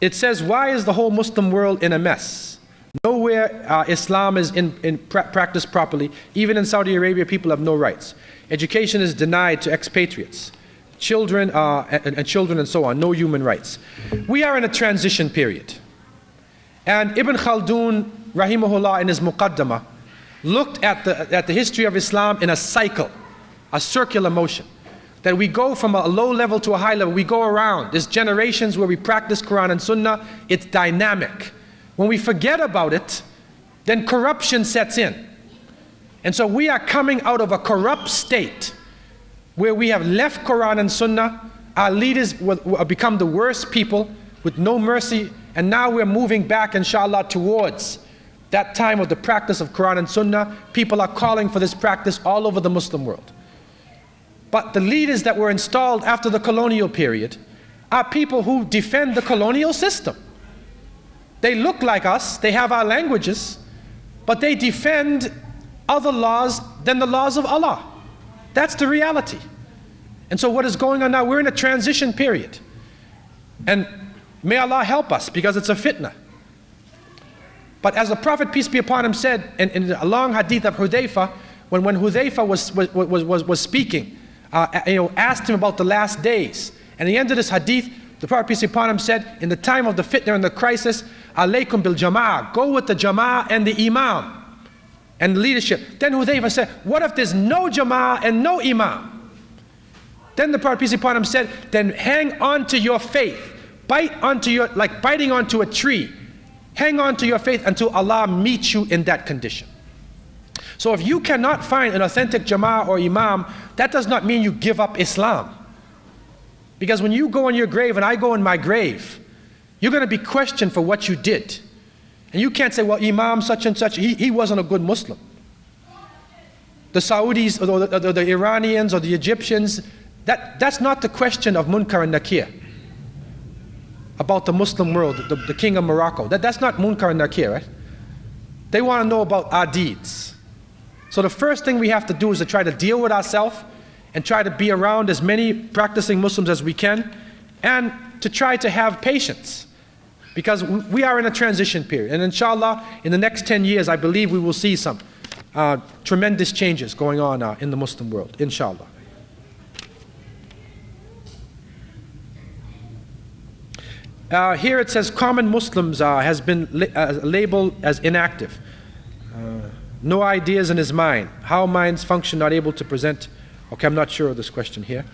it says, why is the whole Muslim world in a mess? Nowhere Islam is practiced properly. Even in Saudi Arabia, people have no rights. Education is denied to expatriates. Children and so on, no human rights. We are in a transition period. And Ibn Khaldun, rahimahullah, in his Muqaddamah, looked at the history of Islam in a cycle, a circular motion. That we go from a low level to a high level, we go around. There's generations where we practice Quran and Sunnah, it's dynamic. When we forget about it, then corruption sets in. And so we are coming out of a corrupt state where we have left Quran and Sunnah, our leaders will become the worst people with no mercy, and now we're moving back, inshallah, towards that time of the practice of Quran and Sunnah. People are calling for this practice all over the Muslim world. But the leaders that were installed after the colonial period are people who defend the colonial system. They look like us, they have our languages, but they defend other laws than the laws of Allah. That's the reality. And so what is going on now, we're in a transition period. And may Allah help us, because it's a fitna. But as the Prophet, peace be upon him, said in a long hadith of Hudayfa, when Hudayfa was speaking, asked him about the last days. And at the end of this hadith, the Prophet, peace be upon him, said, in the time of the fitna and the crisis, alaykum bil jama'ah, go with the jama'ah and the imam and the leadership. Then Hudayfa said, what if there's no jama'ah and no imam? Then the Prophet, peace be upon him, said, then hang on to your faith, like biting onto a tree. Hang on to your faith until Allah meets you in that condition. So if you cannot find an authentic jama'ah or imam, that does not mean you give up Islam. Because when you go in your grave and I go in my grave, you're going to be questioned for what you did. And you can't say, well, imam such and such, he wasn't a good Muslim. The Saudis or the Iranians or the Egyptians, that's not the question of Munkar and Nakir. About the Muslim world, the king of Morocco. That's not Munkar and Nakir, right? They want to know about our deeds. So the first thing we have to do is to try to deal with ourselves and try to be around as many practicing Muslims as we can, and to try to have patience. Because we are in a transition period. And inshallah, in the next 10 years, I believe we will see some tremendous changes going on in the Muslim world, inshallah. Here it says common Muslims has been labeled as inactive. No ideas in his mind. How minds function, not able to present. Okay, I'm not sure of this question here.